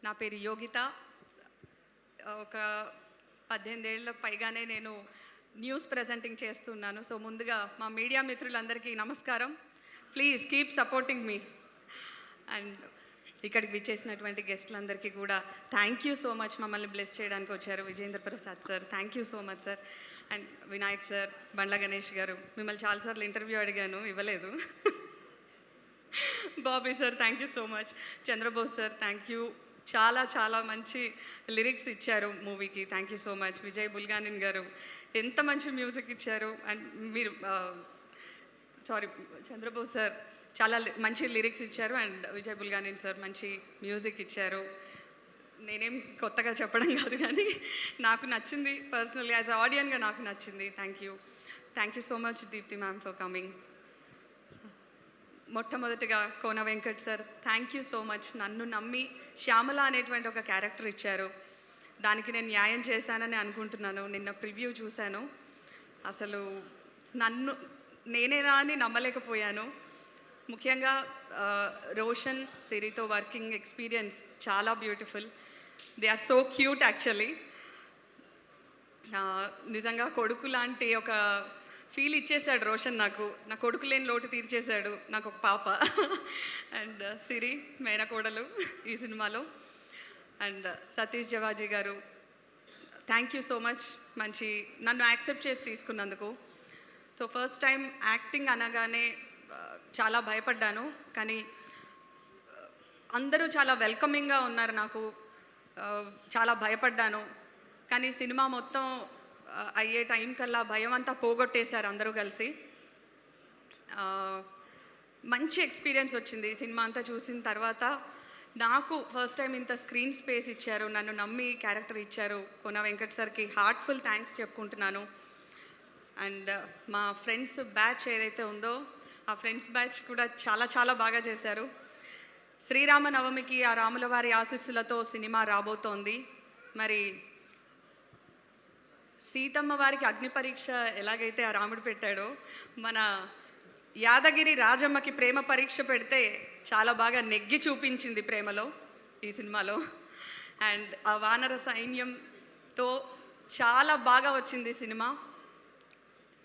నా పేరు యోగిత. ఒక 18 ఏళ్ళ పైగానే నేను న్యూస్ ప్రెజెంటింగ్ చేస్తున్నాను. సో ముందుగా మా మీడియా మిత్రులందరికీ నమస్కారం. ప్లీజ్ కీప్ సపోర్టింగ్ మీ. అండ్ ఇక్కడికి విచ్చేసినటువంటి గెస్టులందరికీ కూడా థ్యాంక్ యూ సో మచ్. మమ్మల్ని బ్లెస్ చేయడానికి వచ్చారు Vijayendra Prasad sir, thank you so much sir. And Vinayak sir, Bandla Ganesh garu, మిమ్మల్ని చాలాసార్లు ఇంటర్వ్యూ అడిగాను, ఇవ్వలేదు. Bobby sir, thank you so much. Chandrabose sir, thank you. చాలా చాలా మంచి లిరిక్స్ ఇచ్చారు మూవీకి, thank you so much. Vijay Bulganin garu ఎంత మంచి మ్యూజిక్ ఇచ్చారు. అండ్ మీరు సారీ చంద్రబోస్ సార్ చాలా మంచి లిరిక్స్ ఇచ్చారు. అండ్ విజయ్ బుల్గానిన్ సార్ మంచి మ్యూజిక్ ఇచ్చారు. నేనేం కొత్తగా చెప్పడం కాదు, కానీ నాకు నచ్చింది పర్సనల్గా, యాజ్ ఆడియన్గా నాకు నచ్చింది. Thank you so much Deepthi ma'am for coming. మొట్టమొదటిగా Kona Venkat sir, thank you so much. నన్ను నమ్మి శ్యామల అనేటువంటి ఒక క్యారెక్టర్ ఇచ్చారు. దానికి నేను న్యాయం చేశానని అనుకుంటున్నాను. నిన్న ప్రివ్యూ చూశాను, అసలు నేనేనా అని నమ్మలేకపోయాను. ముఖ్యంగా రోషన్ సిరితో వర్కింగ్ ఎక్స్పీరియన్స్ చాలా beautiful. They are so cute actually. నిజంగా కొడుకు లాంటి ఒక ఫీల్ ఇచ్చేసాడు రోషన్ నాకు. నా కొడుకు లేని లోటు తీర్చేశాడు. నాకు ఒక పాప అండ్ సిరి మేనకోడలు ఈ సినిమాలో. అండ్ సతీష్ జవాజీ గారు, థ్యాంక్ యూ సో మచ్. నన్ను యాక్సెప్ట్ చేసి తీసుకున్నందుకు. సో ఫస్ట్ టైం యాక్టింగ్ అనగానే చాలా భయపడ్డాను, కానీ అందరూ చాలా వెల్కమింగ్గా ఉన్నారు. నాకు చాలా భయపడ్డాను, కానీ సినిమా మొత్తం అయ్యే టైం కల్లా భయం అంతా పోగొట్టేశారు అందరూ కలిసి. మంచి ఎక్స్పీరియన్స్ వచ్చింది సినిమా అంతా చూసిన తర్వాత. నాకు ఫస్ట్ టైం ఇంత స్క్రీన్ స్పేస్ ఇచ్చారు, నన్ను నమ్మి క్యారెక్టర్ ఇచ్చారు. కోన వెంకట్ సార్కి హార్ట్ఫుల్ థ్యాంక్స్ చెప్పుకుంటున్నాను. అండ్ మా ఫ్రెండ్స్ బ్యాచ్ ఏదైతే ఉందో, ఆ ఫ్రెండ్స్ బ్యాచ్ కూడా చాలా చాలా బాగా చేశారు. శ్రీరామనవమికి ఆ రాముల వారి ఆశీస్సులతో సినిమా రాబోతోంది. మరి సీతమ్మ వారికి అగ్ని పరీక్ష ఎలాగైతే ఆ రాముడు పెట్టాడో, మన యాదగిరి రాజమ్మకి ప్రేమ పరీక్ష పెడితే చాలా బాగా నెగ్గి చూపించింది ప్రేమలో ఈ సినిమాలో. అండ్ ఆ వానర సైన్యంతో చాలా బాగా వచ్చింది సినిమా.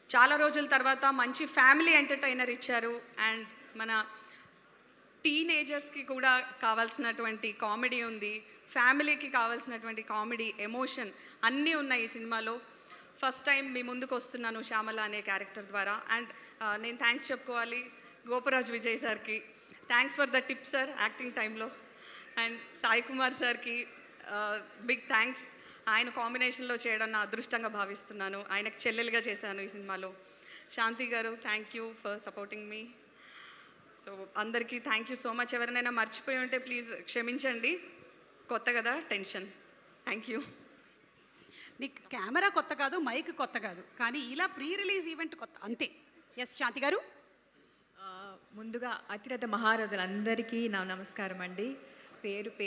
చాలా రోజుల తర్వాత మంచి ఫ్యామిలీ ఎంటర్టైనర్ ఇచ్చారు. అండ్ మన టీనేజర్స్కి కూడా కావాల్సినటువంటి కామెడీ ఉంది, ఫ్యామిలీకి కావాల్సినటువంటి కామెడీ, ఎమోషన్ అన్నీ ఉన్నాయి ఈ సినిమాలో. ఫస్ట్ టైం మీ ముందుకు వస్తున్నాను శ్యామల అనే క్యారెక్టర్ ద్వారా. అండ్ నేను థ్యాంక్స్ చెప్పుకోవాలి గోపరాజ్ విజయ్ సార్కి. Thanks for the tip sir acting టైంలో. అండ్ సాయి కుమార్ సార్కి బిగ్ థ్యాంక్స్. ఆయన కాంబినేషన్లో చేయడం నా అదృష్టంగా భావిస్తున్నాను. ఆయనకు చెల్లెలుగా చేశాను ఈ సినిమాలో. శాంతి గారు, thank you for supporting me. So అందరికీ థ్యాంక్ యూ సో మచ్. ఎవరినైనా మర్చిపోయి ఉంటే ప్లీజ్ క్షమించండి, కొత్త కదా టెన్షన్. Thank you. నీకు కెమెరా కొత్త కాదు, మైక్ కొత్త కాదు, కానీ ఇలా ప్రీ రిలీజ్ ఈవెంట్ కొత్త అంతే. ఎస్ శాంతి గారు. ముందుగా అతిరథ మహారథులందరికీ నా నమస్కారం అండి. పేరు